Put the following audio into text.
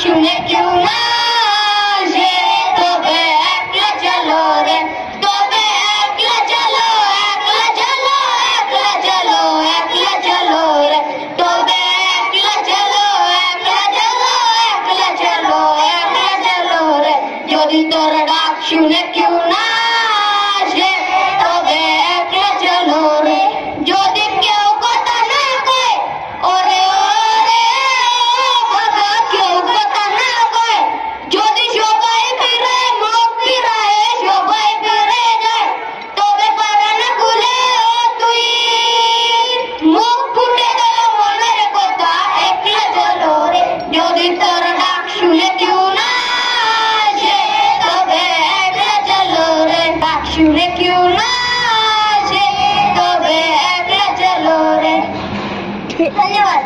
শুনে কেউ না আসে, তবে একলা চলো রে, তবে একলা চলো, একলা চলো, একলা চলো, একলা চলো রে, তবে একলা চলো, একলা চলো, একলা চলো, একলা চলো রে। যদি তোর ডাক শুনে কেউ না আসে, তবে একলা চলো রে। যদি কেউ কথা না কয়, ওরে ওরে কথা কেউ কথা না কয়, যদি সবাই ফিরে মুখ ফিরায়, সবাই ফিরে যায়, তবে পারে না খুলে তুই মুখ ফুটে গেল মনের কথা, একলা চলো রে। যদি তোর ডাক শুনে কেউ না আসে, তবে একলা চলো রে। ডাক শুনে কেউ না আসে, তবে একলা চলো রে। ধন্যবাদ।